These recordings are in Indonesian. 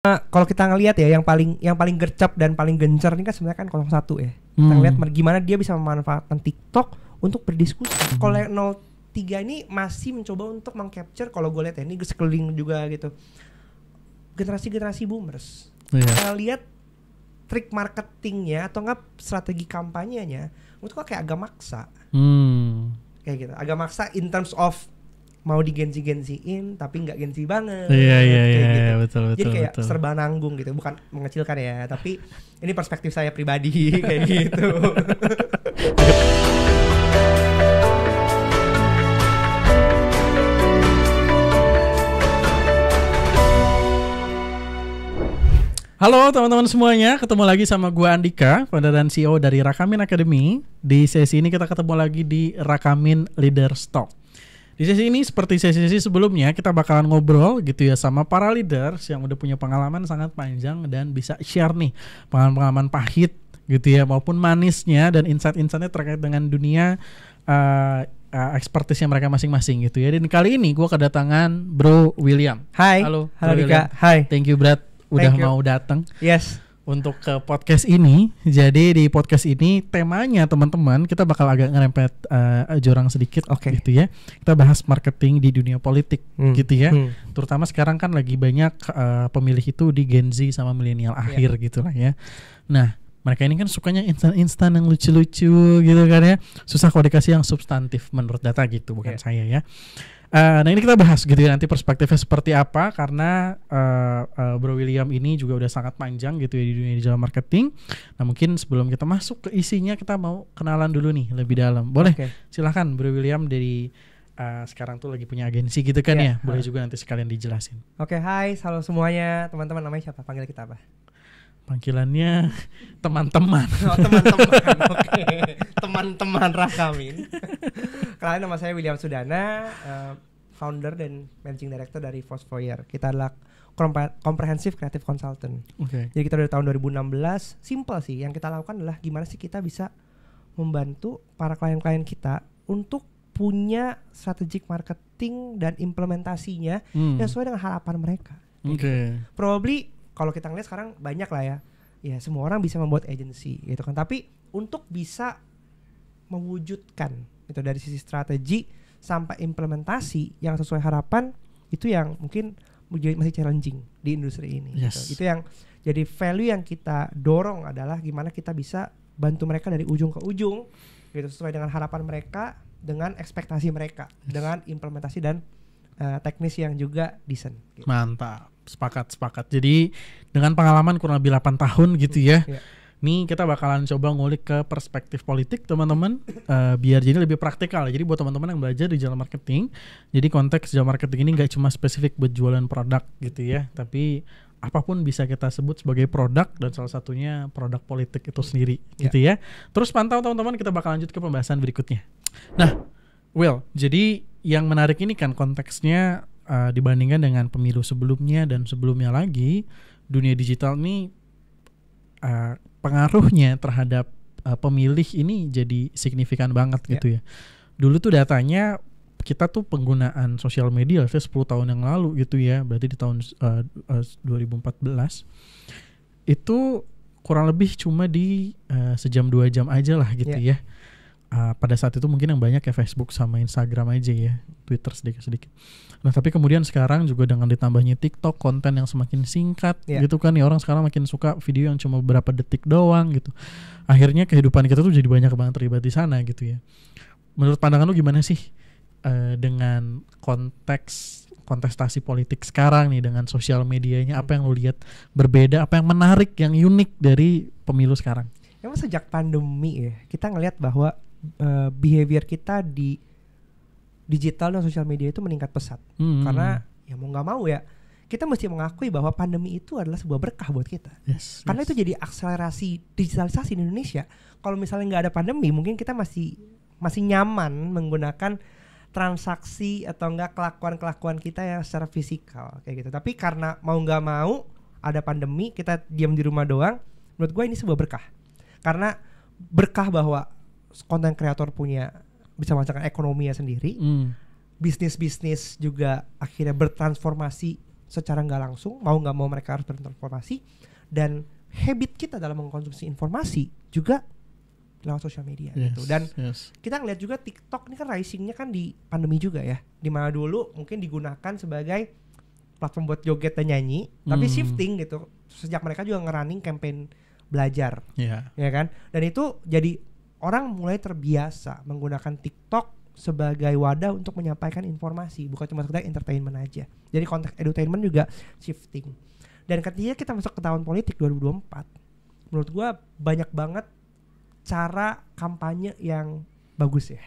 Kalau kita ngelihat ya yang paling gercep dan paling gencar ini kan sebenarnya kan 01 ya. Kita ngelihat gimana dia bisa memanfaatkan TikTok untuk berdiskusi. Kalau 03 ini masih mencoba untuk meng-capture, kalau gue lihat ya ini sekeliling juga gitu, generasi boomers. Kita lihat trik marketingnya atau enggak strategi kampanyenya menurut gue kayak agak maksa. Kayak gitu, agak maksa in terms of mau digensi-gensiin tapi nggak gensi banget. Iya, gitu. betul. Jadi kayak serba nanggung gitu, bukan mengecilkan ya, tapi ini perspektif saya pribadi kayak gitu. Halo teman-teman semuanya, ketemu lagi sama gua Andika, founder dan CEO dari Rakamin Academy. Di sesi ini kita ketemu lagi di Rakamin Leaders Talk. Di sesi ini seperti sesi-sesi sebelumnya kita bakalan ngobrol gitu ya sama para leaders yang udah punya pengalaman sangat panjang dan bisa share nih pengalaman pahit gitu ya maupun manisnya dan insight-insightnya terkait dengan dunia expertise-nya mereka masing-masing gitu ya. Dan kali ini gue kedatangan Bro William. Hai. Halo Dika. Hai. Thank you Brad udah mau datang. Yes. Untuk ke podcast ini. Jadi di podcast ini temanya teman-teman kita bakal agak ngerempet jurang sedikit gitu ya. Kita bahas marketing di dunia politik gitu ya. Terutama sekarang kan lagi banyak pemilih itu di Gen Z sama milenial akhir gitu lah ya. Nah, mereka ini kan sukanya instan-instan yang lucu-lucu gitu kan ya. Susah kalau dikasih yang substantif menurut data gitu, bukan saya ya. Nah ini kita bahas gitu ya nanti perspektifnya seperti apa karena Bro William ini juga udah sangat panjang gitu ya di dunia digital marketing. Nah mungkin sebelum kita masuk ke isinya kita mau kenalan dulu nih lebih dalam. Boleh? Silahkan Bro William dari sekarang tuh lagi punya agensi gitu kan ya. Boleh juga nanti sekalian dijelasin. Hai, halo semuanya. Teman-teman namanya siapa? Panggil kita apa? Panggilannya teman-teman. Teman-teman. Teman-teman Rakamin. Kenalin, nama saya William Sudana, founder dan managing director dari Fosfoyer. Kita adalah comprehensive creative consultant. Jadi kita dari tahun 2016. Simple sih, yang kita lakukan adalah gimana sih kita bisa membantu para klien-klien kita untuk punya strategic marketing dan implementasinya yang sesuai dengan harapan mereka. Probably kalau kita ngeliat sekarang banyak lah ya semua orang bisa membuat agency gitu kan, tapi untuk bisa mewujudkan itu dari sisi strategi sampai implementasi yang sesuai harapan itu yang mungkin masih challenging di industri ini. Gitu. Itu yang jadi value yang kita dorong adalah gimana kita bisa bantu mereka dari ujung ke ujung gitu sesuai dengan harapan mereka, dengan ekspektasi mereka, dengan implementasi dan teknis yang juga decent. Gitu. Mantap. Sepakat. Jadi dengan pengalaman kurang lebih 8 tahun gitu ya. Nih kita bakalan coba ngulik ke perspektif politik teman-teman biar jadi lebih praktikal. Jadi buat teman-teman yang belajar digital marketing, jadi konteks digital marketing ini gak cuma spesifik buat jualan produk gitu ya, tapi apapun bisa kita sebut sebagai produk dan salah satunya produk politik itu sendiri gitu ya. Terus pantau teman-teman, kita bakal lanjut ke pembahasan berikutnya. Nah, Will, jadi yang menarik ini kan konteksnya dibandingkan dengan pemilu sebelumnya dan sebelumnya lagi, dunia digital ini pengaruhnya terhadap pemilih ini jadi signifikan banget gitu ya. Dulu tuh datanya kita tuh penggunaan sosial media 10 tahun yang lalu gitu ya, berarti di tahun 2014 itu kurang lebih cuma di sejam 2 jam aja lah gitu ya. Pada saat itu mungkin yang banyak ya Facebook sama Instagram aja ya, Twitter sedikit-sedikit. Nah tapi kemudian sekarang juga dengan ditambahnya TikTok, konten yang semakin singkat gitu kan ya, orang sekarang makin suka video yang cuma beberapa detik doang gitu. Akhirnya kehidupan kita tuh jadi banyak banget terlibat di sana gitu ya. Menurut pandangan lu gimana sih dengan konteks kontestasi politik sekarang nih dengan sosial medianya, apa yang lu lihat berbeda, apa yang menarik, yang unik dari pemilu sekarang? Emang sejak pandemi ya kita ngelihat bahwa behavior kita di digital dan sosial media itu meningkat pesat. Karena ya mau nggak mau ya kita mesti mengakui bahwa pandemi itu adalah sebuah berkah buat kita. Karena itu jadi akselerasi digitalisasi di Indonesia. Kalau misalnya nggak ada pandemi, mungkin kita masih nyaman menggunakan transaksi atau enggak kelakuan kita yang secara fisikal kayak gitu. Tapi karena mau nggak mau ada pandemi, kita diam di rumah doang. Menurut gue ini sebuah berkah. Karena berkah bahwa konten kreator bisa menghasilkan ekonominya sendiri, bisnis juga akhirnya bertransformasi secara nggak langsung, mau nggak mau mereka harus bertransformasi, dan habit kita dalam mengkonsumsi informasi juga lewat sosial media gitu. Dan kita ngeliat juga TikTok ini kan risingnya kan di pandemi juga ya, dimana dulu mungkin digunakan sebagai platform buat joget dan nyanyi, tapi shifting gitu sejak mereka juga ngerunning campaign belajar, ya kan. Dan itu jadi orang mulai terbiasa menggunakan TikTok sebagai wadah untuk menyampaikan informasi, bukan cuma sekedar entertainment aja. Jadi konteks edutainment juga shifting. Dan ketika kita masuk ke tahun politik 2024, menurut gua banyak banget cara kampanye yang bagus ya.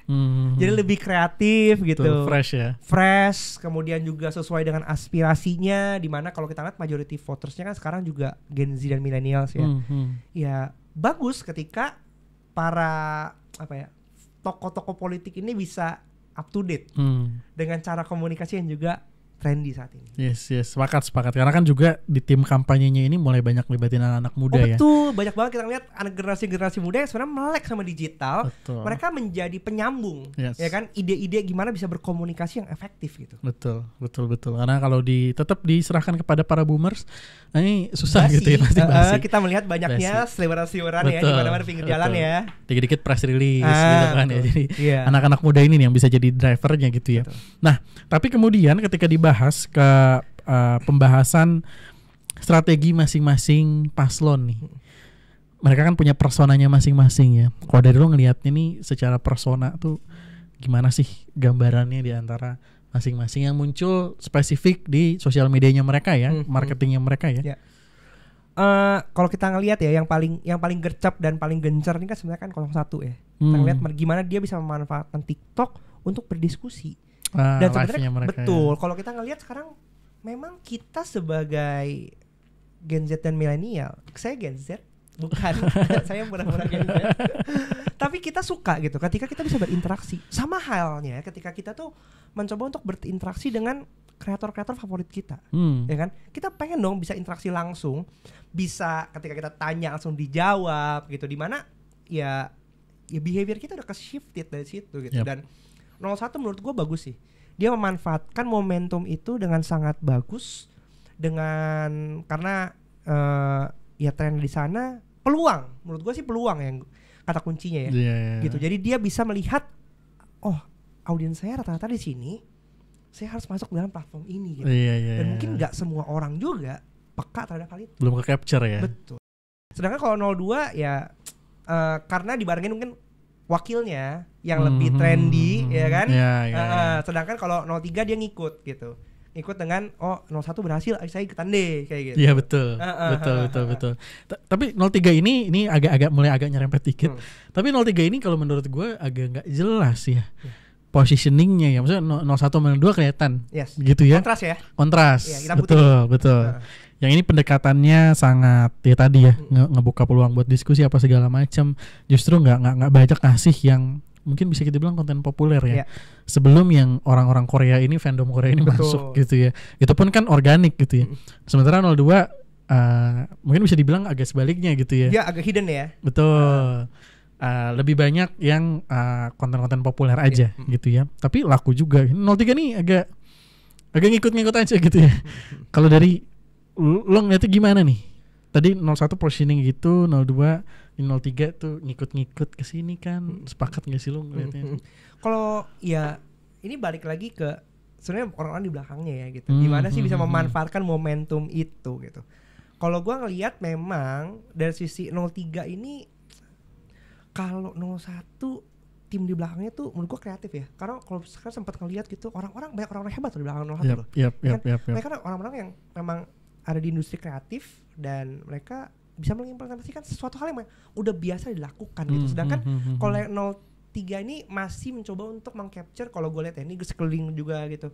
Jadi lebih kreatif gitu. Fresh ya. Fresh, kemudian juga sesuai dengan aspirasinya, dimana kalau kita lihat majority votersnya kan sekarang juga Gen Z dan millennials ya. Ya bagus ketika para tokoh-tokoh politik ini bisa up to date dengan cara komunikasi yang juga trendy saat ini. Yes, sepakat. Karena kan juga di tim kampanyenya ini mulai banyak libatin anak-anak muda ya. Betul, banyak banget kita lihat anak generasi muda yang sebenarnya melek sama digital. Betul. Mereka menjadi penyambung, ya kan, ide-ide gimana bisa berkomunikasi yang efektif gitu. Betul. Karena kalau tetap diserahkan kepada para boomers, ini susah gitu ya pasti basi. Kita melihat banyaknya seliweran-seliweran ya di mana-mana pinggir jalan ya. Dikit-dikit press release gitu kan ya. Jadi anak-anak muda ini nih yang bisa jadi drivernya gitu ya. Betul. Nah, tapi kemudian ketika dibahas ke pembahasan strategi masing-masing paslon nih, mereka kan punya personanya masing-masing ya. Kalau dari lo ngelihatnya nih secara persona tuh gimana sih gambarannya di antara masing-masing yang muncul spesifik di sosial medianya mereka ya, marketingnya mereka ya. Kalau kita ngelihat ya yang paling gercep dan paling gencar ini kan sebenarnya kan 01 ya. Kita ngelihat gimana dia bisa memanfaatkan TikTok untuk berdiskusi. Dan sebenarnya betul. Kalau kita ngelihat sekarang memang kita sebagai Gen Z dan milenial, saya Gen Z bukan, saya benar-benar Gen Z. Tapi kita suka gitu ketika kita bisa berinteraksi. Sama halnya ketika kita tuh mencoba untuk berinteraksi dengan kreator-kreator favorit kita, ya kan? Kita pengen dong bisa interaksi langsung, bisa ketika kita tanya langsung dijawab gitu. Dimana ya behavior kita udah ke-shifted dari situ gitu. Dan 01 menurut gue bagus sih. Dia memanfaatkan momentum itu dengan sangat bagus, karena ya tren di sana peluang. Menurut gue sih peluang yang kata kuncinya ya. Gitu. Jadi dia bisa melihat, oh audiens saya rata-rata di sini, saya harus masuk dalam platform ini gitu. Dan mungkin nggak semua orang juga peka terhadap hal itu. Belum ke-capture ya. Betul. Sedangkan kalau 02 ya karena dibarengin mungkin wakilnya yang lebih trendy ya kan. Sedangkan kalau 03 dia ngikut gitu. Ngikut dengan 01 berhasil, saya ikutan deh kayak gitu. Iya betul. Betul. Tapi 03 ini agak nyerempet dikit. Tapi 03 ini kalau menurut gue agak nggak jelas ya. Positioningnya ya, maksudnya 01 sama 02 kelihatan, gitu ya. Kontras. Ya, betul. Yang ini pendekatannya sangat ya tadi ya, ngebuka peluang buat diskusi apa segala macam. Justru nggak banyak kasih yang mungkin bisa kita bilang konten populer ya. Sebelum yang orang-orang Korea ini, fandom Korea ini masuk gitu ya. Itu pun kan organik gitu ya. Sementara 02 mungkin bisa dibilang agak sebaliknya gitu ya. Dia agak hidden ya. Betul. Lebih banyak yang konten-konten populer aja gitu ya. Tapi laku juga. 03 nih agak ngikut-ngikut aja gitu ya. Kalau dari lo ngeliatnya gimana nih? Tadi 01 positioning gitu, 02, 03 tuh ngikut-ngikut ke sini kan. Sepakat gak sih lo ngeliatnya? Kalau ya ini balik lagi ke sebenarnya orang-orang di belakangnya ya gitu. Gimana sih bisa memanfaatkan momentum itu gitu. Kalau gua ngelihat memang dari sisi 03 ini, kalau 01 tim di belakangnya tuh menurut gua kreatif ya. Karena kalau sekarang sempat ngelihat gitu banyak orang-orang hebat di belakang 01 loh. Mereka kan orang-orang yang memang ada di industri kreatif dan mereka bisa mengimplementasikan sesuatu hal yang udah biasa dilakukan gitu. Sedangkan kalau 03 ini masih mencoba untuk meng-capture, kalau gue lihat ya ini sekeliling juga gitu,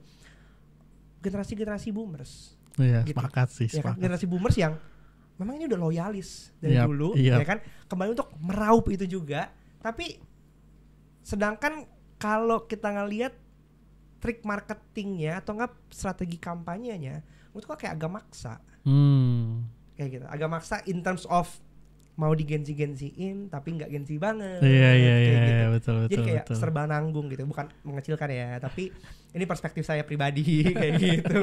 generasi boomers. Iya, gitu. Sepakat sih. Ya kan? Generasi boomers yang memang ini udah loyalis dari dulu, ya kan, kembali untuk meraup itu juga. Tapi sedangkan kalau kita ngelihat trik marketingnya atau enggak strategi kampanyenya, menurut gua kayak agak maksa. Kayak gitu, agak maksa in terms of mau digensi-gensiin tapi nggak gensi banget. Iya, gitu. betul. Jadi kayak serba nanggung gitu, bukan mengecilkan ya, tapi ini perspektif saya pribadi kayak gitu.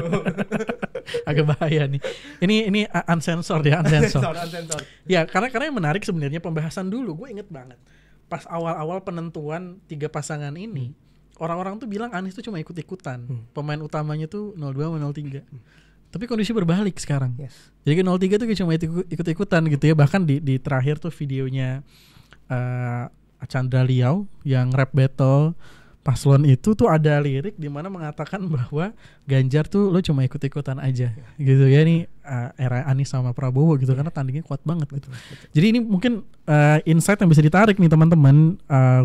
Agak bahaya nih. Ini uncensored ya, uncensored. Unsensor. Ya, karena yang menarik sebenarnya pembahasan dulu, gue inget banget. Pas awal-awal penentuan 3 pasangan ini, orang-orang tuh bilang Anies tuh cuma ikut-ikutan. Pemain utamanya tuh 02 sama 03. Tapi kondisi berbalik sekarang. Yes. Jadi 03 tuh cuma ikut-ikutan gitu ya. Bahkan di terakhir tuh videonya Chandra Liau yang rap battle paslon itu tuh ada lirik di mana mengatakan bahwa Ganjar tuh lo cuma ikut-ikutan aja gitu ya. Ini era Anies sama Prabowo gitu karena tandingnya kuat banget gitu. Jadi ini mungkin insight yang bisa ditarik nih teman-teman.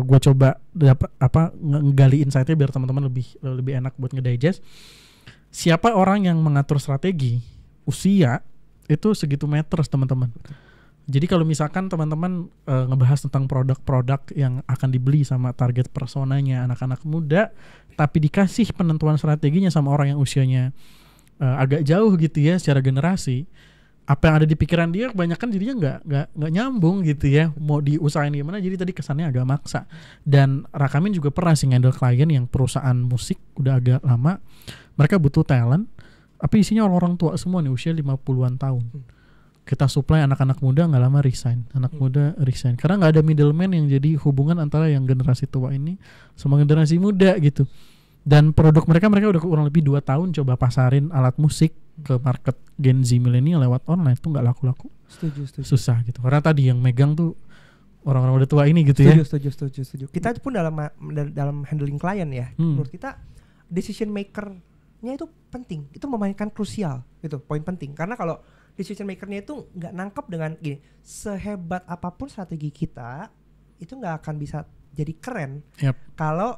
Gue coba ngegali insightnya biar teman-teman lebih enak buat ngedigest. Siapa orang yang mengatur strategi usia itu segitu meters teman-teman. Jadi kalau misalkan teman-teman ngebahas tentang produk-produk yang akan dibeli sama target personanya anak-anak muda, tapi dikasih penentuan strateginya sama orang yang usianya agak jauh gitu ya secara generasi, apa yang ada di pikiran dia kebanyakan jadinya nggak nyambung gitu ya, mau diusahain gimana, jadi tadi kesannya agak maksa. Dan Rakamin juga pernah sih handle klien yang perusahaan musik udah agak lama, mereka butuh talent, tapi isinya orang-orang tua semua nih usia 50-an tahun. Kita supply anak-anak muda, nggak lama resign. Anak muda resign karena nggak ada middleman yang jadi hubungan antara yang generasi tua ini sama generasi muda gitu. Dan produk mereka udah kurang lebih 2 tahun coba pasarin alat musik ke market Gen Z milenial lewat online tuh nggak laku-laku. Setuju. Susah gitu. Karena tadi yang megang tuh orang-orang udah tua ini gitu ya. Setuju. Kita pun dalam handling klien ya, menurut kita decision maker-nya itu penting. Itu memainkan krusial. Itu poin penting. Karena kalau decision maker-nya itu nggak nangkep dengan gini, sehebat apapun strategi kita itu nggak akan bisa jadi keren kalau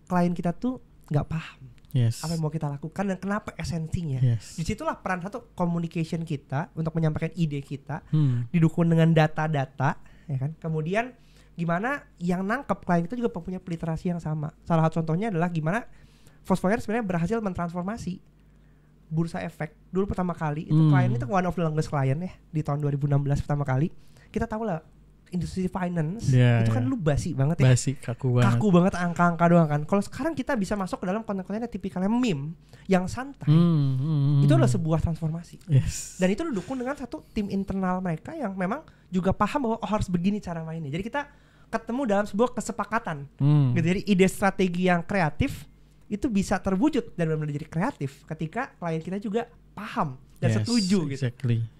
klien kita tuh nggak paham apa yang mau kita lakukan dan kenapa esensinya. Disitulah peran satu communication kita untuk menyampaikan ide kita, didukung dengan data-data, ya kan. Kemudian gimana yang nangkep klien kita juga punya literasi yang sama. Salah satu contohnya adalah gimana Fosfoyer sebenarnya berhasil mentransformasi Bursa Efek dulu pertama kali itu klien itu one of the longest client ya di tahun 2016 pertama kali. Kita tahu lah industri finance itu kan lu basi banget ya. Basi, kaku banget angka-angka doang kan. Kalau sekarang kita bisa masuk ke dalam konten-konten yang tipikalnya meme yang santai. Itu adalah sebuah transformasi. Dan itu didukung dengan satu tim internal mereka yang memang juga paham bahwa harus begini cara mainnya. Jadi kita ketemu dalam sebuah kesepakatan. Gitu. Jadi ide strategi yang kreatif itu bisa terwujud dan benar-benar jadi kreatif ketika klien kita juga paham dan setuju gitu.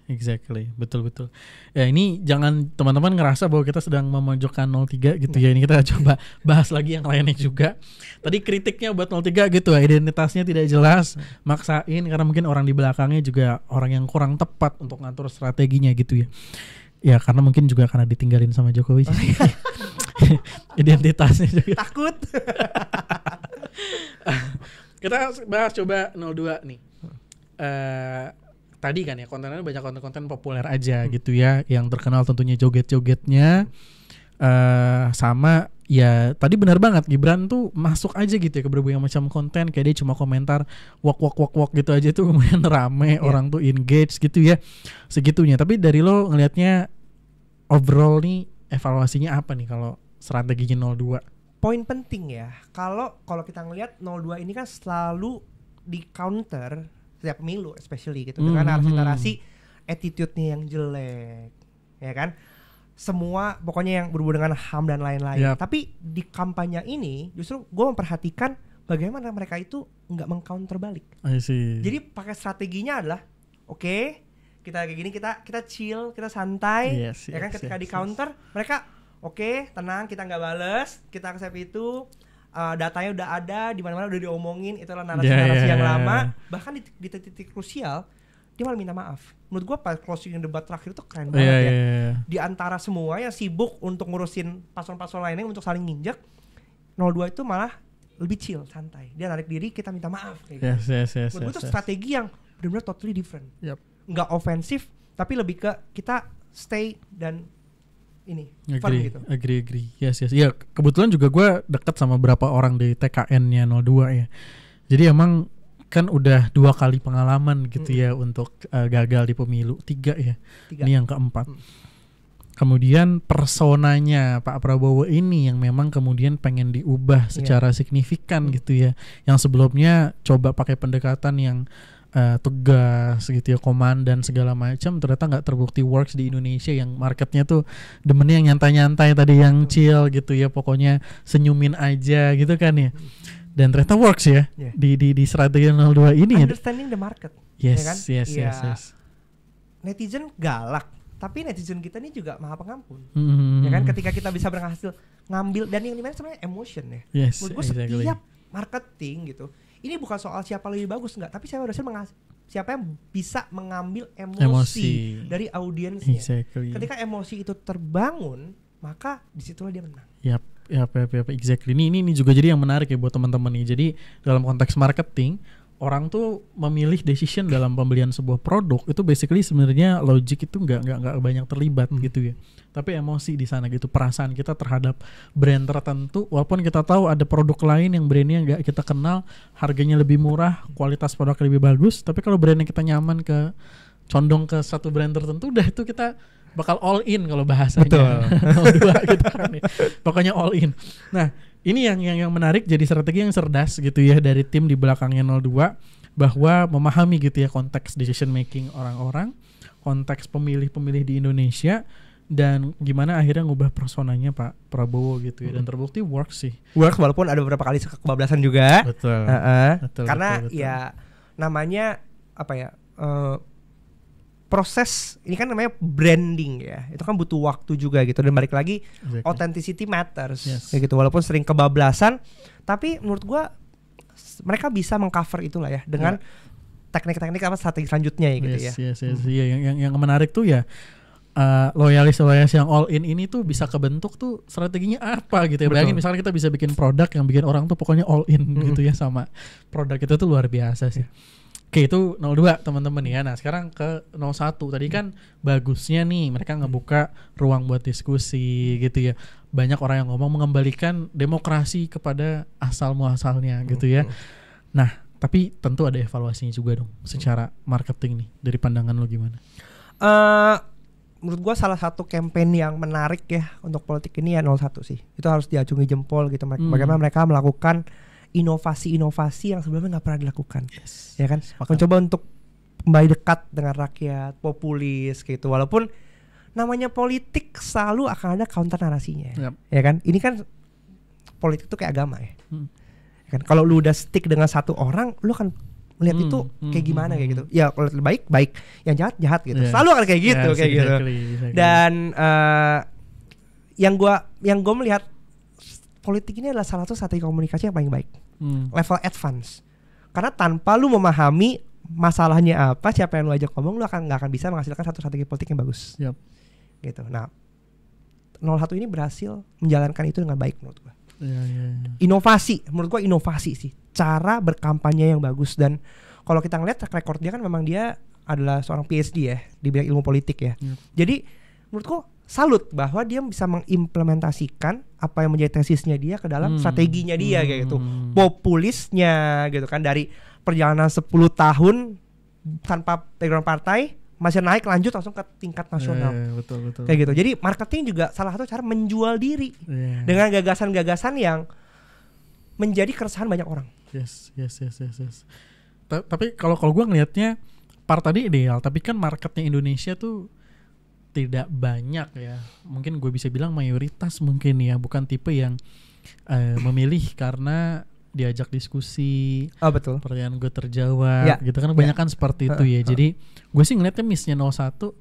Exactly. Betul. Ya ini jangan teman-teman ngerasa bahwa kita sedang memojokkan 03 gitu ya. Ini kita coba bahas lagi yang lainnya juga. Tadi kritiknya buat 03 gitu ya, identitasnya tidak jelas, maksain karena mungkin orang di belakangnya juga orang yang kurang tepat untuk ngatur strateginya gitu ya. Ya karena mungkin juga karena ditinggalin sama Jokowi. Identitasnya juga. Takut. Kita bahas coba 02 nih. Tadi kan ya kontennya banyak konten-konten populer aja gitu ya, yang terkenal tentunya joget-jogetnya. Sama ya tadi benar banget Gibran tuh masuk aja gitu ya ke berbagai macam konten, kayak dia cuma komentar walk gitu aja tuh kemudian rame, orang tuh engage gitu ya segitunya. Tapi dari lo ngelihatnya overall nih evaluasinya apa nih kalau strateginya 02? Poin penting ya, kalau kita ngelihat 02 ini kan selalu di counter setiap pemilu especially gitu dengan narasi attitude-nya yang jelek, ya kan? Semua pokoknya yang berhubungan dengan HAM dan lain-lain. Tapi di kampanye ini justru gue memperhatikan bagaimana mereka itu nggak meng-counter balik. Jadi pakai strateginya adalah oke, kita kayak gini, kita chill, kita santai, ya kan? Ketika di counter mereka oke, tenang, kita nggak bales, kita accept itu, datanya udah ada, di mana-mana udah diomongin, itulah narasi yang lama. Bahkan di titik-titik krusial, dia malah minta maaf. Menurut gue pas closing debat terakhir itu keren banget ya. Di antara semua yang sibuk untuk ngurusin paslon-paslon lainnya untuk saling nginjek, 02 itu malah lebih chill, santai. Dia narik diri, kita minta maaf. Kayak gitu. Menurut gue itu strategi yang benar-benar totally different. Nggak ofensif, tapi lebih ke kita stay dan ini agree, gitu. Agree. Yes. Ya kebetulan juga gue dekat sama beberapa orang di TKN-nya 02 ya. Jadi emang kan udah 2 kali pengalaman gitu ya untuk gagal di pemilu 3 ya. Ini yang keempat. Kemudian personanya Pak Prabowo ini yang memang kemudian pengen diubah secara signifikan gitu ya. Yang sebelumnya coba pakai pendekatan yang tugas gitu ya, komandan segala macam, ternyata nggak terbukti works di Indonesia yang marketnya tuh demennya yang nyantai-nyantai tadi, yang chill gitu ya, pokoknya senyumin aja gitu kan ya. Dan ternyata works ya di strategi 02 ini ya. Understanding the market. Yes, ya kan? yes. Netizen galak, tapi netizen kita ini juga maha pengampun. Ya kan, ketika kita bisa berhasil ngambil, dan yang dimana sebenarnya emotion ya. Yes, menurut gue setiap marketing gitu, ini bukan soal siapa lebih bagus enggak, tapi siapa yang bisa mengambil emosi dari audiensnya. Exactly. Ketika emosi itu terbangun, maka disitulah dia menang. Yap, exactly. Ini juga jadi yang menarik ya buat teman-teman nih. Jadi dalam konteks marketing, orang tuh memilih decision dalam pembelian sebuah produk itu basically sebenarnya logic itu nggak banyak terlibat gitu ya. Tapi emosi di sana gitu, perasaan kita terhadap brand tertentu, walaupun kita tahu ada produk lain yang brandnya nggak kita kenal, harganya lebih murah, kualitas produknya lebih bagus, tapi kalau brandnya kita nyaman condong ke satu brand tertentu, udah itu kita bakal all in kalau bahasanya. Betul. Gitu kan ya. Pokoknya all in. Nah, ini yang menarik, jadi strategi yang cerdas gitu ya dari tim di belakangnya 02, bahwa memahami gitu ya konteks decision making orang-orang, konteks pemilih-pemilih di Indonesia, dan gimana akhirnya ngubah personanya Pak Prabowo gitu ya. Dan terbukti works sih. Works walaupun ada beberapa kali kebablasan juga. Betul. Karena betul. Ya namanya apa ya, proses ini kan namanya branding ya, itu kan butuh waktu juga gitu, dan balik lagi authenticity matters. Kayak gitu, walaupun sering kebablasan, tapi menurut gua mereka bisa mengcover itulah ya dengan teknik-teknik apa strategi selanjutnya ya gitu ya. Iya, yang menarik tuh ya loyalis yang all in ini tuh bisa kebentuk tuh strateginya apa gitu ya. Bayangin misalnya kita bisa bikin produk yang bikin orang tuh pokoknya all in gitu ya sama produk itu tuh luar biasa sih. Oke, itu 02 teman-teman ya. Nah sekarang ke 01. Tadi kan bagusnya nih mereka ngebuka ruang buat diskusi gitu ya. Banyak orang yang ngomong mengembalikan demokrasi kepada asal muasalnya gitu ya. Nah tapi tentu ada evaluasinya juga dong secara marketing nih. Dari pandangan lo gimana? Menurut gua salah satu campaign yang menarik ya untuk politik ini ya 01 sih. Itu harus diacungi jempol gitu. Bagaimana mereka melakukan inovasi-inovasi yang sebelumnya nggak pernah dilakukan, ya kan? Mencoba untuk kembali dekat dengan rakyat, populis gitu. Walaupun namanya politik selalu akan ada counter narasinya, ya kan? Ini kan politik itu kayak agama ya. Ya kan? Kalau lu udah stick dengan satu orang, lu akan melihat itu kayak gimana kayak gitu. Ya kalau baik, yang jahat gitu. Selalu akan kayak gitu, kayak gitu. Dan yang gua melihat politik ini adalah salah satu strategi komunikasi yang paling baik, level advance. Karena tanpa lu memahami masalahnya apa, siapa yang lu ajak ngomong, lu nggak akan bisa menghasilkan satu strategi politik yang bagus. Gitu. Nah, 01 ini berhasil menjalankan itu dengan baik menurut gua. Inovasi, menurut gua inovasi sih, cara berkampanye yang bagus. Dan kalau kita ngeliat track record dia kan memang dia adalah seorang PhD ya di bidang ilmu politik ya. Jadi menurut gua salut bahwa dia bisa mengimplementasikan apa yang menjadi tesisnya dia ke dalam strateginya dia kayak gitu. Populisnya gitu kan, dari perjalanan 10 tahun tanpa background partai masih naik lanjut langsung ke tingkat nasional. Betul. Kayak gitu. Jadi marketing juga salah satu cara menjual diri dengan gagasan-gagasan yang menjadi keresahan banyak orang. Yes. Tapi kalau gue ngelihatnya part tadi ideal, tapi kan marketnya Indonesia tuh tidak banyak ya. Mungkin gue bisa bilang mayoritas mungkin ya, bukan tipe yang memilih karena diajak diskusi, betul, pertanyaan gue terjawab gitu kan, kebanyakan seperti itu ya. Jadi gue sih ngeliatnya missnya 01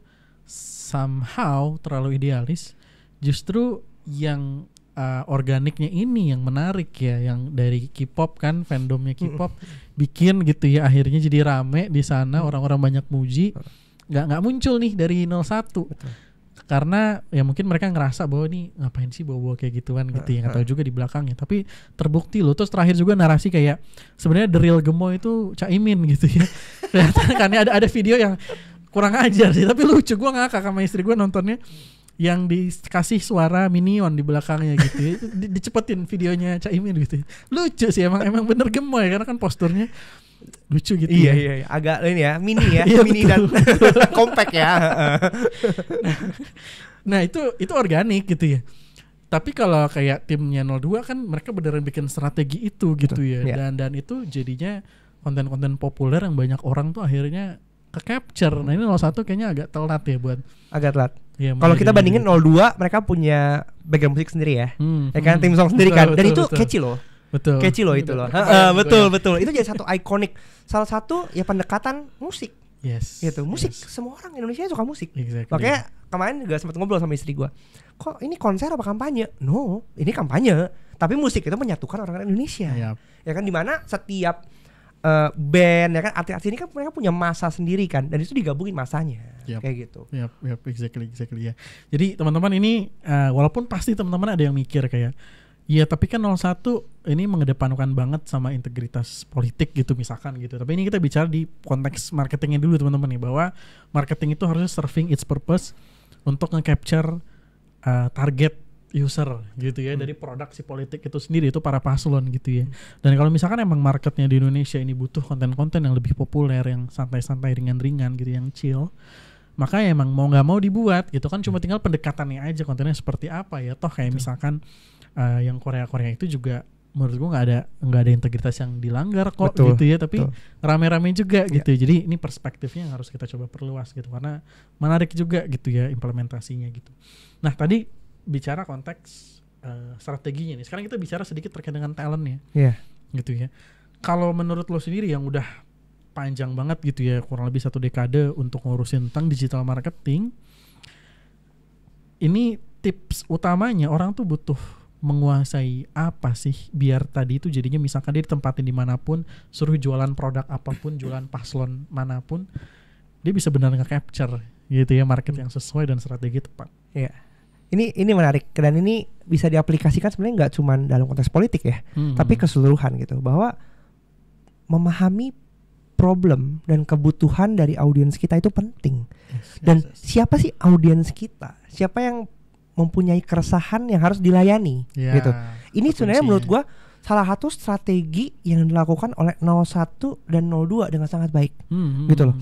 somehow terlalu idealis. Justru yang organiknya ini yang menarik ya, yang dari K-pop kan, fandomnya K-pop bikin gitu ya, akhirnya jadi rame di sana, orang-orang banyak muji. Nggak muncul nih dari 01. Betul. Karena ya mungkin mereka ngerasa bahwa ini ngapain sih bawa-bawa kayak gituan gitu ya, nggak tahu juga di belakangnya. Tapi terbukti loh. Terus terakhir juga narasi kayak sebenarnya the real gemoy itu Caimin gitu ya. Kan ada video yang kurang ajar sih, tapi lucu. Gue ngakak sama istri gue nontonnya, yang dikasih suara minion di belakangnya gitu ya. Dicepetin videonya Caimin gitu ya. Lucu sih, emang bener gemoy karena kan posturnya lucu gitu. Iya, agak ini ya, mini ya, mini dan compact ya. Nah, itu organik gitu ya. Tapi kalau kayak timnya 02 kan mereka beneran bikin strategi itu gitu ya. Dan itu jadinya konten-konten populer yang banyak orang tuh akhirnya ke capture. Nah ini 01 kayaknya agak telat ya buat agak telat. ya, Kalau kita menjadi- bandingin 02, mereka punya background musik sendiri ya. Ya kan, tim song sendiri Betul, kan. Dan betul, itu betul. catchy loh. Betul. Catchy loh itu Udah loh. kebayang Betul, gue ya. betul. Itu jadi satu ikonik. Salah satu ya pendekatan musik Yes. gitu. Musik, yes. semua orang Indonesia suka musik. Exactly. Makanya kemarin juga sempat ngobrol sama istri gua. Kok ini konser apa kampanye? No, ini kampanye. Tapi musik itu menyatukan orang-orang Indonesia. Yap. Ya kan, dimana setiap band ya kan, artis-artis ini kan mereka punya masa sendiri kan, dan itu digabungin masanya. Yap. Kayak gitu. Yap, exactly ya. Jadi teman-teman ini walaupun pasti teman-teman ada yang mikir kayak ya tapi kan 01 ini mengedepankan banget sama integritas politik gitu misalkan gitu. Tapi ini kita bicara di konteks marketingnya dulu teman-teman nih, bahwa marketing itu harusnya serving its purpose untuk nge-capture target user gitu ya dari produk si politik itu sendiri, itu para paslon gitu ya. Dan kalau misalkan emang marketnya di Indonesia ini butuh konten-konten yang lebih populer, yang santai-santai, ringan-ringan gitu, yang chill, maka ya emang mau nggak mau dibuat gitu kan. Cuma tinggal pendekatannya aja, kontennya seperti apa ya. Toh kayak misalkan yang Korea itu juga menurut gua nggak ada integritas yang dilanggar kok. Betul, gitu ya, tapi betul. rame-rame juga gitu. Jadi ini perspektifnya yang harus kita coba perluas gitu, karena menarik juga gitu ya implementasinya gitu. Nah tadi bicara konteks strateginya nih, sekarang kita bicara sedikit terkait dengan talentnya. Iya. Gitu ya. Kalau menurut lo sendiri yang udah panjang banget gitu ya, kurang lebih 1 dekade untuk ngurusin tentang digital marketing, ini tips utamanya orang tuh butuh menguasai apa sih biar tadi itu jadinya misalkan dia ditempatin dimanapun, suruh jualan produk apapun, jualan paslon manapun, dia bisa benar nge-capture gitu ya market yang sesuai dan strategi tepat. Iya. Ini menarik, dan ini bisa diaplikasikan sebenarnya nggak cuma dalam konteks politik ya, tapi keseluruhan gitu, bahwa memahami problem dan kebutuhan dari audiens kita itu penting. Dan siapa sih audiens kita? Siapa yang mempunyai keresahan yang harus dilayani Ya, gitu. Ini sebenarnya kuncinya. menurut gua salah satu strategi yang dilakukan oleh 01 dan 02 dengan sangat baik. Gitu loh.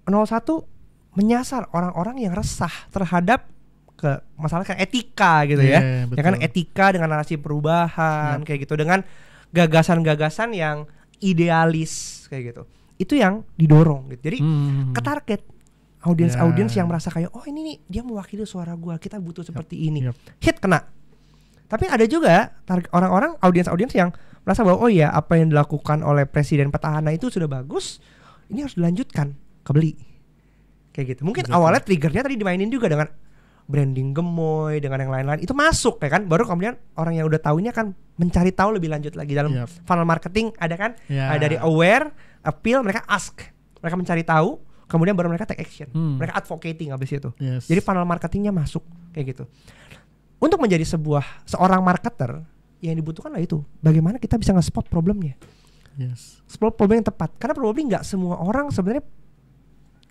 01 menyasar orang-orang yang resah terhadap ke masalah kayak etika gitu ya. Iya, Ya kan, betul. etika dengan narasi perubahan kayak gitu, dengan gagasan-gagasan yang idealis kayak gitu. Itu yang didorong gitu. Jadi ke target audiens yang merasa kayak oh ini nih dia mewakili suara gua, kita butuh seperti ini. Hit kena. Tapi ada juga orang-orang audiens yang merasa bahwa oh iya, apa yang dilakukan oleh presiden petahana itu sudah bagus, ini harus dilanjutkan, kebeli. Kayak gitu. Mungkin awalnya triggernya tadi dimainin juga dengan branding gemoy, dengan yang lain-lain, itu masuk ya kan. Baru kemudian orang yang udah tahu ini akan mencari tahu lebih lanjut lagi dalam funnel marketing, ada kan? Dari aware, appeal, mereka ask, mereka mencari tahu, kemudian baru mereka take action, mereka advocating habis itu. Jadi funnel marketingnya masuk kayak gitu. Untuk menjadi seorang marketer, yang dibutuhkan lah itu, bagaimana kita bisa nge-spot problemnya, spot problem yang tepat. Karena probably nggak semua orang sebenarnya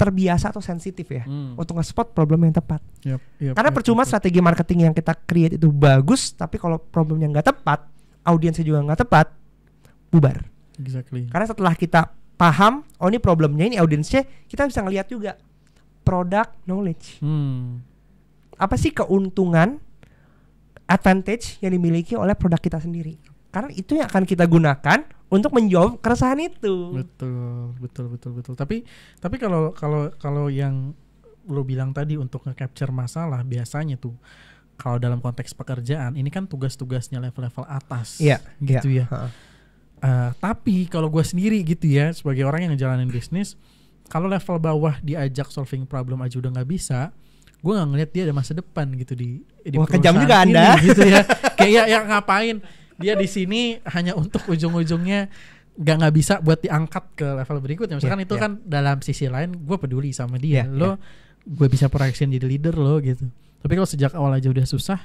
terbiasa atau sensitif ya untuk nge-spot problem yang tepat. Karena percuma strategi marketing yang kita create itu bagus, tapi kalau problemnya nggak tepat, audiensnya juga nggak tepat, bubar. Karena setelah kita paham, oh ini problemnya, ini audiensnya, kita bisa ngelihat juga product knowledge. Apa sih keuntungan, advantage yang dimiliki oleh produk kita sendiri? Karena itu yang akan kita gunakan untuk menjawab keresahan itu. Betul. Tapi kalau yang lo bilang tadi untuk nge-capture masalah, biasanya tuh kalau dalam konteks pekerjaan ini kan tugas-tugasnya level-level atas, gitu ya. Tapi kalau gue sendiri gitu ya, sebagai orang yang ngejalanin bisnis, kalau level bawah diajak solving problem aja udah nggak bisa, gue nggak ngeliat dia ada masa depan gitu di kejam juga ini, Anda gitu ya. Kayak ya ngapain dia di sini hanya untuk ujung-ujungnya nggak bisa buat diangkat ke level berikutnya. Misalkan itu kan dalam sisi lain gue peduli sama dia, gue bisa proyection jadi leader lo gitu. Tapi kalau sejak awal aja udah susah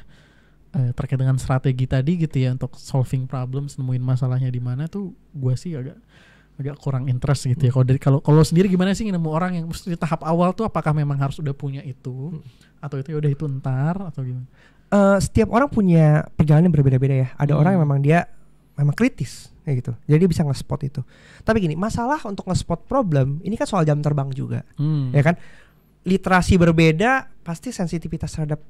terkait dengan strategi tadi gitu ya untuk solving problems, nemuin masalahnya di mana tuh, gue sih agak kurang interest gitu ya. Kalau sendiri gimana sih nemu orang yang di tahap awal tuh, apakah memang harus udah punya itu atau itu udah itu ntar atau gimana? Setiap orang punya perjalanan berbeda-beda ya. Ada orang yang memang kritis kayak gitu, jadi dia bisa nge-spot itu. Tapi gini, masalah untuk nge-spot problem ini kan soal jam terbang juga, ya kan? Literasi berbeda, pasti sensitivitas terhadap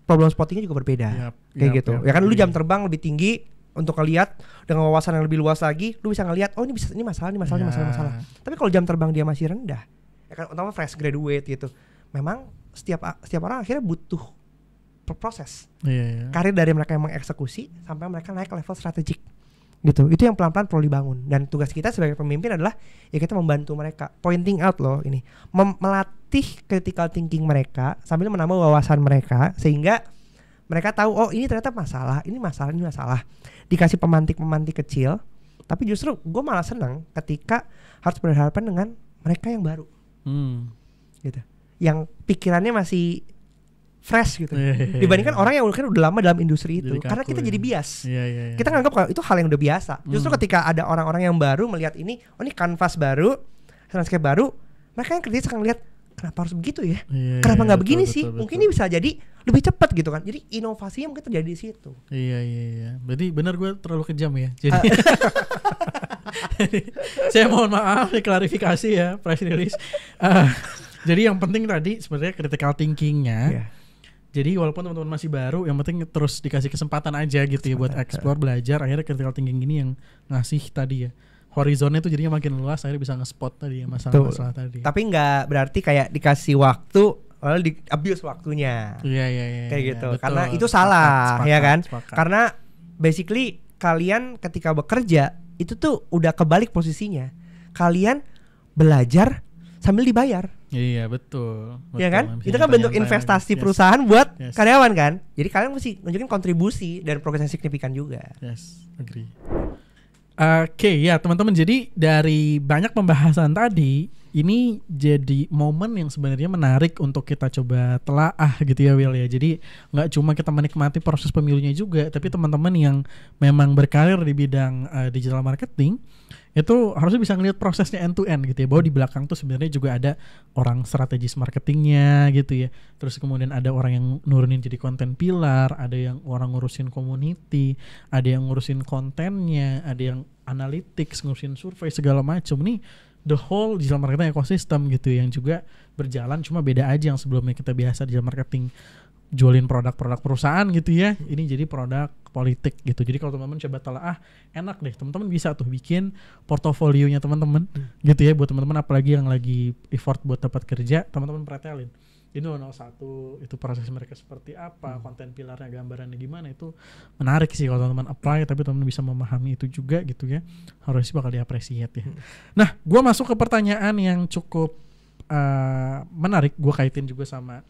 problem spottingnya juga berbeda, kayak gitu. Ya kan, lu jam terbang lebih tinggi, untuk ngelihat dengan wawasan yang lebih luas lagi, lu bisa ngelihat oh ini masalah. Tapi kalau jam terbang dia masih rendah, ya kan utama fresh graduate gitu. Memang setiap orang akhirnya butuh proses. Karir dari mereka yang mengeksekusi sampai mereka naik ke level strategik. Gitu. Itu yang pelan-pelan perlu dibangun, dan tugas kita sebagai pemimpin adalah ya kita membantu mereka, pointing out loh ini, melatih critical thinking mereka sambil menambah wawasan mereka sehingga mereka tahu oh ini ternyata masalah, ini masalah. Dikasih pemantik kecil, tapi justru gue malah senang ketika harus berhadapan dengan mereka yang baru, gitu, yang pikirannya masih fresh gitu, dibandingkan orang yang udah lama dalam industri itu, karena kita jadi bias. Kita nganggap kalau itu hal yang udah biasa. Justru ketika ada orang-orang yang baru melihat ini, oh ini kanvas baru, landscape baru, mereka yang kritis akan lihat kenapa harus begitu ya? Kenapa nggak begini sih? Mungkin ini bisa jadi lebih cepat gitu kan. Jadi inovasinya mungkin terjadi di situ. Iya. Berarti benar gue terlalu kejam ya. Jadi saya mohon maaf klarifikasi ya press release. Jadi yang penting tadi sebenarnya critical thinking-nya. Jadi walaupun teman-teman masih baru, yang penting terus dikasih kesempatan aja gitu ya buat explore, belajar. Akhirnya critical thinking ini yang ngasih tadi ya, horizonnya tuh jadinya makin luas, akhirnya bisa nge-spot tadi ya masalah-masalah tadi. Tapi nggak berarti kayak dikasih waktu lalu di abuse waktunya. Iya. Kayak gitu. Betul. Karena itu salah, ya kan? Karena basically kalian ketika bekerja itu tuh udah kebalik posisinya. Kalian belajar sambil dibayar. Iya betul. Ya kan? Itu kan bentuk investasi perusahaan buat karyawan kan. Jadi kalian mesti nunjukin kontribusi dan progres yang signifikan juga. Yes, agree. Oke, ya teman-teman, jadi dari banyak pembahasan tadi, ini jadi momen yang sebenarnya menarik untuk kita coba telaah gitu ya Will ya. Jadi nggak cuma kita menikmati proses pemilunya juga, tapi teman-teman yang memang berkarir di bidang digital marketing itu harusnya bisa ngelihat prosesnya end to end gitu ya, bahwa di belakang tuh sebenarnya juga ada orang strategis marketingnya gitu ya, terus kemudian ada orang yang nurunin jadi konten pilar, ada yang orang ngurusin community, ada yang ngurusin kontennya, ada yang analytics, ngurusin survei segala macam. Nih the whole digital marketing ecosystem gitu yang juga berjalan, cuma beda aja yang sebelumnya kita biasa digital marketing jualin produk-produk perusahaan gitu ya, ini jadi produk politik gitu. Jadi kalau teman-teman coba telaah, enak deh, teman-teman bisa tuh bikin portofolionya teman-teman gitu ya, buat teman-teman apalagi yang lagi effort buat dapat kerja, teman-teman pretelin ini 01 itu proses mereka seperti apa, konten pilarnya, gambarannya gimana. Itu menarik sih kalau teman-teman apply, tapi teman-teman bisa memahami itu juga gitu ya, harusnya bakal diapresiasi ya. Nah, gue masuk ke pertanyaan yang cukup menarik, gue kaitin juga sama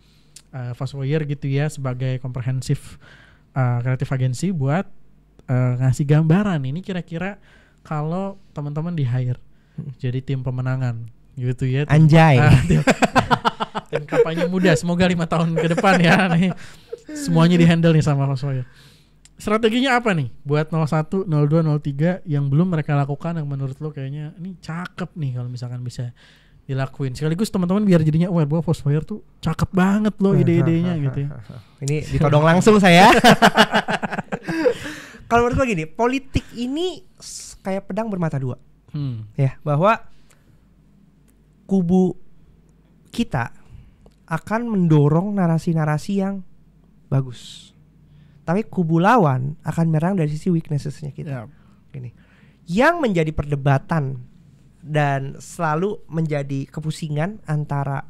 Fastwire gitu ya, sebagai komprehensif kreatif agency buat ngasih gambaran ini kira-kira kalau teman-teman di hire jadi tim pemenangan gitu ya, anjay. Tim kampanye muda, semoga 5 tahun ke depan ya nih semuanya dihandle nih sama Fastwire. Strateginya apa nih buat 01, 02, 03 yang belum mereka lakukan, yang menurut lo kayaknya ini cakep nih kalau misalkan bisa dilakuin, sekaligus teman-teman biar jadinya aware bahwa Fastwire tuh cakep banget loh ide-idenya gitu ya. Ini ditodong langsung saya. Kalau menurut gue gini, politik ini kayak pedang bermata dua. Ya, bahwa kubu kita akan mendorong narasi-narasi yang bagus, tapi kubu lawan akan menyerang dari sisi weaknesses-nya kita. Gini, yang menjadi perdebatan dan selalu menjadi kepusingan antara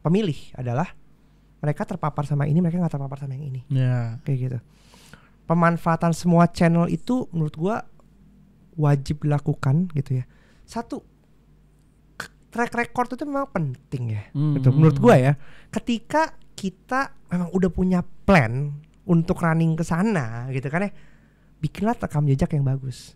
pemilih adalah mereka terpapar sama ini, mereka nggak terpapar sama yang ini. Kayak gitu. Pemanfaatan semua channel itu menurut gua wajib dilakukan gitu ya. Satu, track record itu memang penting ya. Gitu. Menurut gua ya, ketika kita memang udah punya plan untuk running ke sana gitu kan ya, bikinlah rekam jejak yang bagus.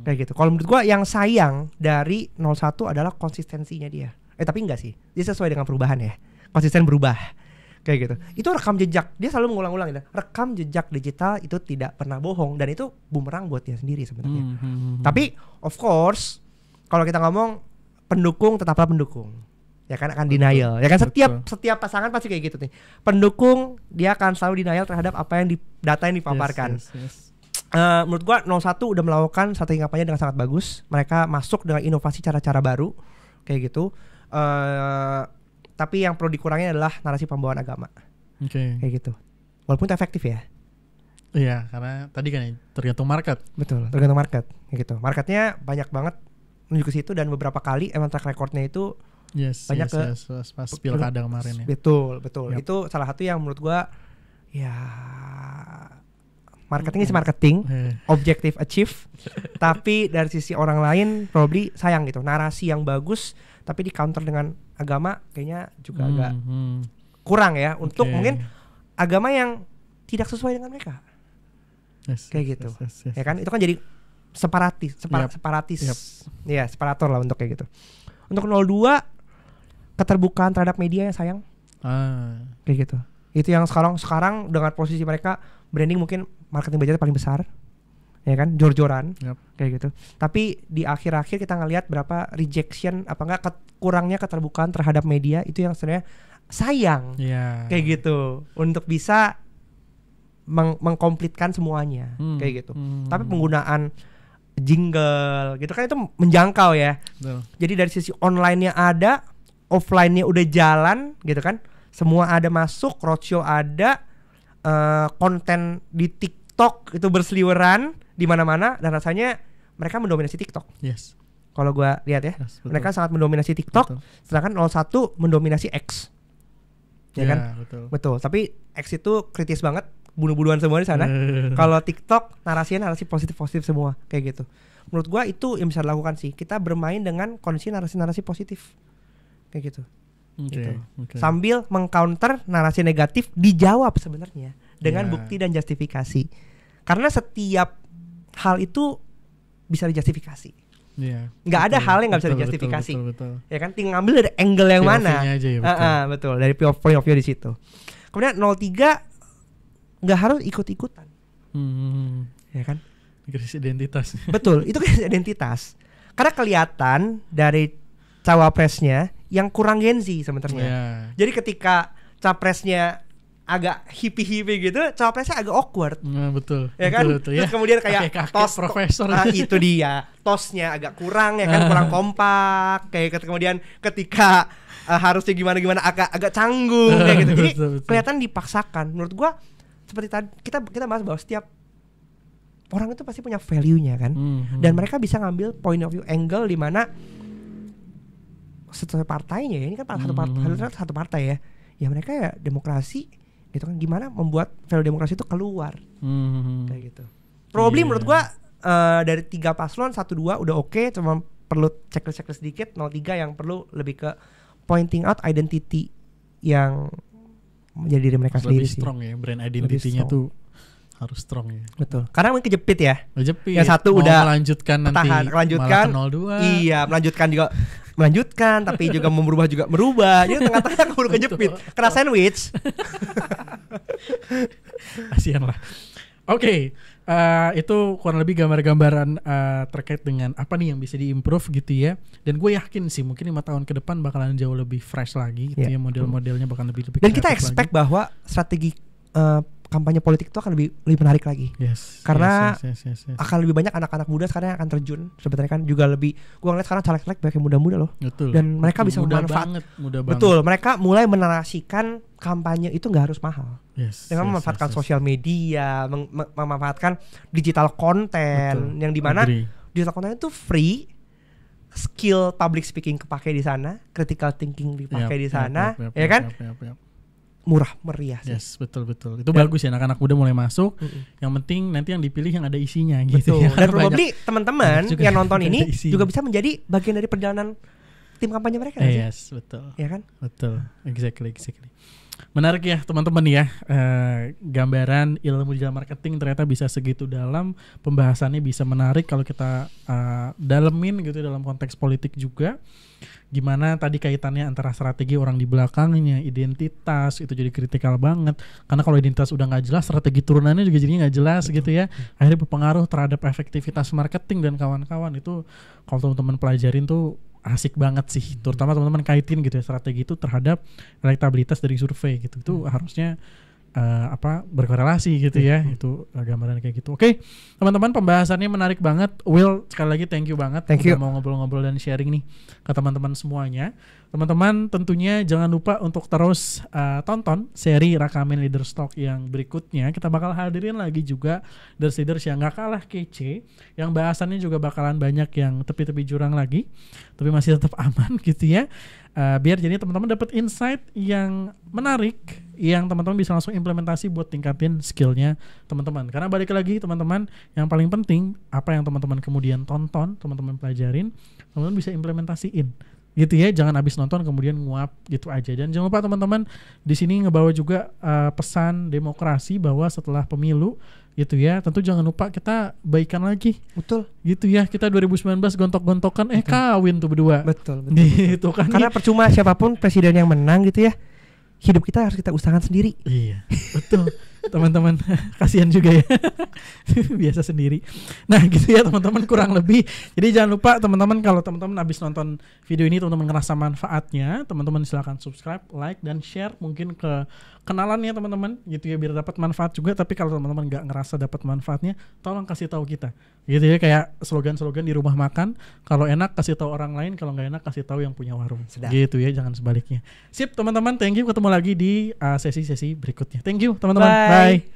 Kayak gitu. Kalau menurut gua yang sayang dari 01 adalah konsistensinya dia. Tapi enggak sih. Dia sesuai dengan perubahan ya. Konsisten berubah. Kayak gitu. Itu rekam jejak. Dia selalu mengulang-ulang gitu. Rekam jejak digital itu tidak pernah bohong, dan itu bumerang buat dia sendiri sebenarnya. Tapi of course kalau kita ngomong pendukung, tetaplah pendukung. Ya kan, akan denial. Ya kan, setiap pasangan pasti kayak gitu nih. Pendukung dia akan selalu denial terhadap apa yang data yang dipaparkan. Yes. Menurut gua 01 udah melakukan strategi kampanye dengan sangat bagus. Mereka masuk dengan inovasi cara-cara baru kayak gitu. Tapi yang perlu dikurangi adalah narasi pembawaan agama. Kayak gitu. Walaupun itu efektif ya. Iya, karena tadi kan ya, tergantung market. Betul, tergantung market gitu. Marketnya banyak banget menuju ke situ dan beberapa kali emang track recordnya itu banyak pas pilkada kemarin ya. Betul. Yap. Itu salah satu yang menurut gua ya marketing is marketing, objective achieve. Tapi dari sisi orang lain probably sayang gitu. Narasi yang bagus tapi di counter dengan agama kayaknya juga agak kurang ya untuk mungkin agama yang tidak sesuai dengan mereka. Kayak gitu. Ya kan? Itu kan jadi separatis. Ya, separator lah untuk kayak gitu. Untuk 02 keterbukaan terhadap media yang sayang. Kayak gitu. Itu yang sekarang dengan posisi mereka branding mungkin marketing budgetnya paling besar. Ya kan? Jor-joran. Kayak gitu. Tapi di akhir-akhir kita ngelihat berapa rejection apa enggak kurangnya keterbukaan terhadap media itu yang sebenarnya sayang. Kayak gitu. Untuk bisa mengkomplitkan semuanya kayak gitu. Tapi penggunaan jingle gitu kan itu menjangkau ya. Jadi dari sisi online-nya ada, offline-nya udah jalan gitu kan. Semua ada masuk, roadshow ada, konten di TikTok itu berseliweran di mana-mana dan rasanya mereka mendominasi TikTok. Kalau gua lihat ya, mereka sangat mendominasi TikTok, sedangkan 01 mendominasi X. Ya kan? Betul. Tapi X itu kritis banget. Bunuh-bunuhan semua di sana. Kalau TikTok narasinya narasi positif semua kayak gitu. Menurut gua itu yang bisa dilakukan sih. Kita bermain dengan kondisi narasi-narasi positif kayak gitu. Gitu. Sambil mengcounter narasi negatif dijawab sebenarnya dengan bukti dan justifikasi. Karena setiap hal itu bisa dijustifikasi. Nggak ada hal yang nggak bisa dijustifikasi. Betul. Ya kan? Tinggal ngambil dari angle yang mana. Aja, ya, betul. Dari point of view di situ. Kemudian 03 nggak harus ikut-ikutan, ya kan? Krisis identitas. Betul, itu krisis identitas. Karena kelihatan dari cawapresnya yang kurang Gen Z sebenarnya. Jadi ketika capresnya agak hippie gitu, cawapresnya agak awkward. Betul. Ya kan? Betul, terus kemudian kayak tos profesor. Itu dia, tosnya agak kurang ya kan, kurang kompak. Kayak kemudian ketika harusnya gimana agak canggung kayak gitu. Jadi kelihatan dipaksakan. Menurut gua seperti tadi kita bahas bahwa setiap orang itu pasti punya value-nya kan, dan mereka bisa ngambil point of view angle di mana satu partainya ya, ini kan satu partai ya mereka ya demokrasi gitu kan, gimana membuat value demokrasi itu keluar kayak gitu. Probably menurut gua dari 3 paslon 1-2 udah oke, cuma perlu checklist sedikit. 03 yang perlu lebih ke pointing out identity yang menjadi diri mereka sendiri sih. Lebih strong ya, brand identity-nya tuh harus strong ya. Betul. Karena mungkin kejepit ya. Yang satu udah melanjutkan nanti melanjutkan 02. Iya, melanjutkan tapi juga merubah. Jadi tengah-tengah keburu kejepit. Kena sandwich. Kasian lah. Oke. Itu kurang lebih gambar-gambaran terkait dengan apa nih yang bisa diimprove gitu ya. Dan gue yakin sih mungkin 5 tahun ke depan bakalan jauh lebih fresh lagi gitu ya, model-modelnya bakal lebih dan kita expect lagi. Bahwa strategi kampanye politik itu akan lebih menarik lagi. Karena akan lebih banyak anak-anak muda sekarang yang akan terjun. Sebenarnya kan juga lebih, gue ngeliat sekarang caleg-caleg banyak yang muda-muda loh. Betul. Dan mereka bisa memanfaatkan. Betul, mereka mulai menarasikan kampanye itu nggak harus mahal. Dengan memanfaatkan sosial media, memanfaatkan digital konten yang dimana digital konten itu free, skill public speaking kepake di sana, critical thinking dipakai di sana, ya kan? Murah meriah sih. Betul. Itu bagus ya, anak-anak muda mulai masuk. Yang penting nanti yang dipilih yang ada isinya gitu. Ya. Dan probably teman-teman yang nonton ini juga bisa menjadi bagian dari perjalanan tim kampanye mereka. Betul. Ya kan? Betul. Exactly. Menarik ya teman-teman ya, gambaran ilmu digital marketing ternyata bisa segitu dalam, pembahasannya bisa menarik kalau kita dalemin gitu dalam konteks politik juga. Gimana tadi kaitannya antara strategi orang di belakangnya, identitas itu jadi kritikal banget. Karena kalau identitas udah nggak jelas, strategi turunannya juga jadinya nggak jelas gitu ya. Akhirnya berpengaruh terhadap efektivitas marketing dan kawan-kawan. Itu kalau teman-teman pelajarin tuh asik banget sih, terutama teman-teman kaitin gitu ya strategi itu terhadap elektabilitas dari survei gitu. Itu harusnya berkorelasi gitu ya. Itu gambaran kayak gitu. Oke, teman-teman, pembahasannya menarik banget. Will, sekali lagi thank you banget udah mau ngobrol-ngobrol dan sharing nih ke teman-teman semuanya. Teman-teman tentunya jangan lupa untuk terus tonton seri Rakamin Leaders Talk yang berikutnya. Kita bakal hadirin lagi juga leaders yang gak kalah kece, yang bahasannya juga bakalan banyak yang tepi-tepi jurang lagi, tapi masih tetap aman gitu ya. Biar jadi teman-teman dapat insight yang menarik, yang teman-teman bisa langsung implementasi buat tingkatin skillnya teman-teman. Karena balik lagi teman-teman, yang paling penting apa yang teman-teman kemudian tonton, teman-teman pelajarin, teman-teman bisa implementasiin gitu ya. Jangan habis nonton kemudian nguap gitu aja. Dan jangan lupa teman-teman di sini ngebawa juga pesan demokrasi, bahwa setelah pemilu gitu ya, tentu jangan lupa kita baikan lagi. Betul. Gitu ya, kita 2019 gontok-gontokan kawin tuh berdua. Betul. Gitu kan. Karena percuma siapapun presiden yang menang gitu ya, hidup kita harus kita usahakan sendiri. Iya, betul. Teman-teman, kasihan juga ya. Biasa sendiri. Nah gitu ya teman-teman, kurang lebih. Jadi jangan lupa teman-teman, kalau teman-teman habis nonton video ini teman-teman ngerasa manfaatnya, teman-teman silakan subscribe, like, dan share mungkin ke kenalannya teman-teman gitu ya, biar dapat manfaat juga. Tapi kalau teman-teman nggak ngerasa dapat manfaatnya, tolong kasih tahu kita gitu ya, kayak slogan-slogan di rumah makan, kalau enak kasih tahu orang lain, kalau nggak enak kasih tahu yang punya warung. Sedap. Gitu ya, jangan sebaliknya. Sip teman-teman, thank you, ketemu lagi di sesi-sesi berikutnya. Thank you teman-teman. Bye.